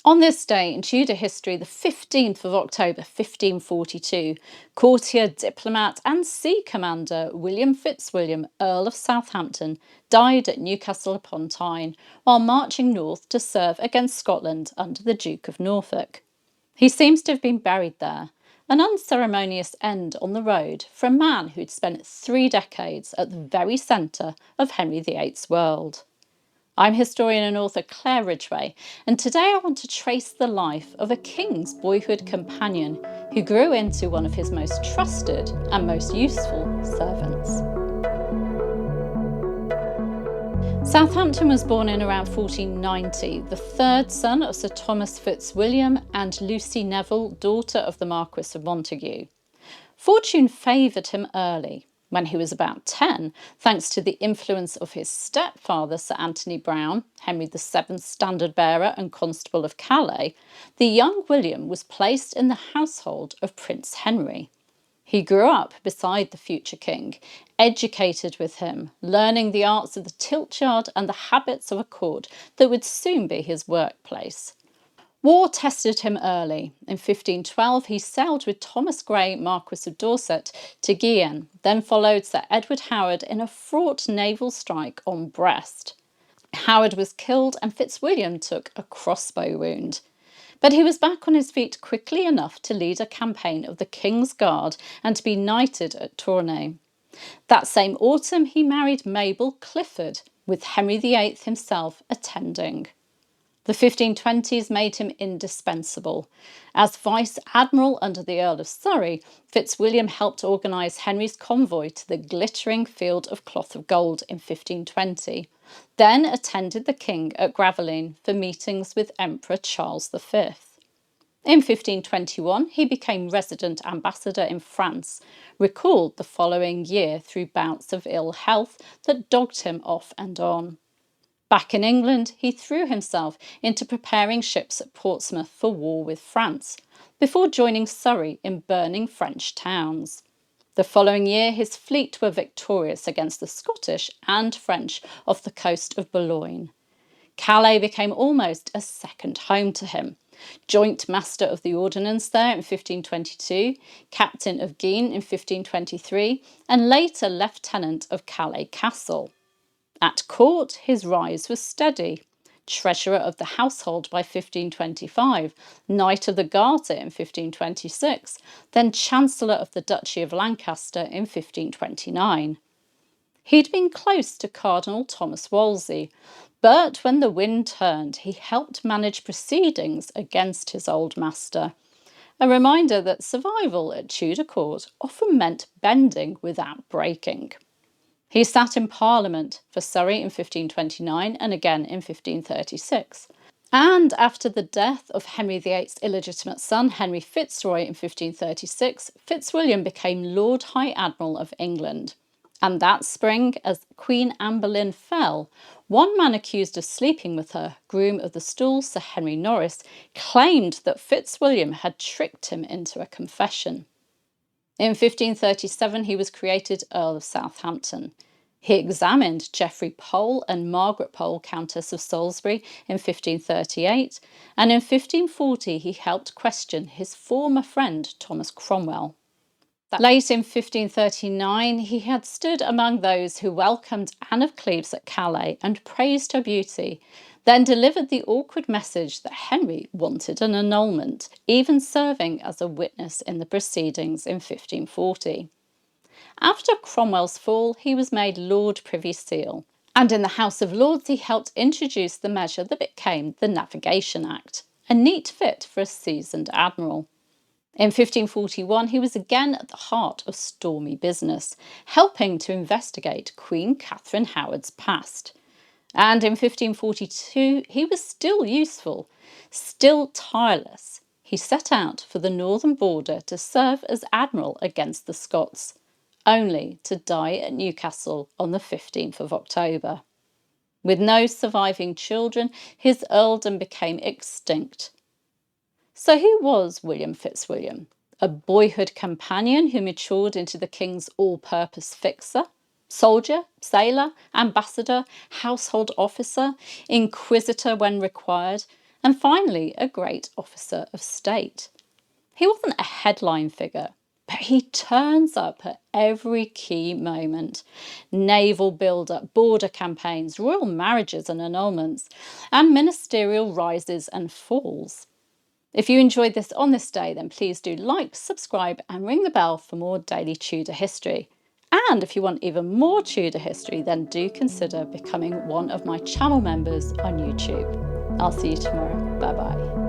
On this day in Tudor history, the 15th of October 1542, courtier, diplomat and sea commander William Fitzwilliam, Earl of Southampton, died at Newcastle upon Tyne while marching north to serve against Scotland under the Duke of Norfolk. He seems to have been buried there, an unceremonious end on the road for a man who'd spent 3 decades at the very centre of Henry VIII's world. I'm historian and author Claire Ridgway, and today I want to trace the life of a king's boyhood companion who grew into one of his most trusted and most useful servants. Southampton was born in around 1490, the third son of Sir Thomas Fitzwilliam and Lucy Neville, daughter of the Marquis of Montague. Fortune favoured him early. When he was about 10, thanks to the influence of his stepfather, Sir Anthony Browne, Henry VII's standard-bearer and constable of Calais, the young William was placed in the household of Prince Henry. He grew up beside the future king, educated with him, learning the arts of the tilt-yard and the habits of a court that would soon be his workplace. War tested him early. In 1512, he sailed with Thomas Grey, Marquis of Dorset, to Guienne, then followed Sir Edward Howard in a fraught naval strike on Brest. Howard was killed and Fitzwilliam took a crossbow wound. But he was back on his feet quickly enough to lead a campaign of the King's Guard and to be knighted at Tournai. That same autumn, he married Mabel Clifford, with Henry VIII himself attending. The 1520s made him indispensable. As Vice Admiral under the Earl of Surrey, Fitzwilliam helped organise Henry's convoy to the glittering Field of Cloth of Gold in 1520, then attended the king at Gravelines for meetings with Emperor Charles V. In 1521, he became resident ambassador in France, recalled the following year through bouts of ill health that dogged him off and on. Back in England, he threw himself into preparing ships at Portsmouth for war with France, before joining Surrey in burning French towns. The following year, his fleet were victorious against the Scottish and French off the coast of Boleyn. Calais became almost a second home to him. Joint Master of the Ordnance there in 1522, Captain of Guienne in 1523, and later Lieutenant of Calais Castle. At court, his rise was steady. Treasurer of the household by 1525, Knight of the Garter in 1526, then Chancellor of the Duchy of Lancaster in 1529. He'd been close to Cardinal Thomas Wolsey, but when the wind turned, he helped manage proceedings against his old master. A reminder that survival at Tudor court often meant bending without breaking. He sat in Parliament for Surrey in 1529 and again in 1536. And after the death of Henry VIII's illegitimate son, Henry Fitzroy, in 1536, Fitzwilliam became Lord High Admiral of England. And that spring, as Queen Anne Boleyn fell, one man accused of sleeping with her, Groom of the Stool Sir Henry Norris, claimed that Fitzwilliam had tricked him into a confession. In 1537, he was created Earl of Southampton. He examined Geoffrey Pole and Margaret Pole, Countess of Salisbury, in 1538, and in 1540 he helped question his former friend Thomas Cromwell. Late in 1539, he had stood among those who welcomed Anne of Cleves at Calais and praised her beauty, then delivered the awkward message that Henry wanted an annulment, even serving as a witness in the proceedings in 1540. After Cromwell's fall, he was made Lord Privy Seal, and in the House of Lords he helped introduce the measure that became the Navigation Act, a neat fit for a seasoned admiral. In 1541, he was again at the heart of stormy business, helping to investigate Queen Catherine Howard's past. And in 1542, he was still useful, still tireless. He set out for the northern border to serve as admiral against the Scots, only to die at Newcastle on the 15th of October. With no surviving children, his earldom became extinct. So who was William Fitzwilliam? A boyhood companion who matured into the king's all-purpose fixer? Soldier, sailor, ambassador, household officer, inquisitor when required, And finally, a great officer of state. He wasn't a headline figure, but he turns up at every key moment. Naval build-up, border campaigns, royal marriages and annulments, and ministerial rises and falls. If you enjoyed this on this day, then please do like, subscribe and ring the bell for more daily Tudor history. And if you want even more Tudor history, then do consider becoming one of my channel members on YouTube. I'll see you tomorrow. Bye bye.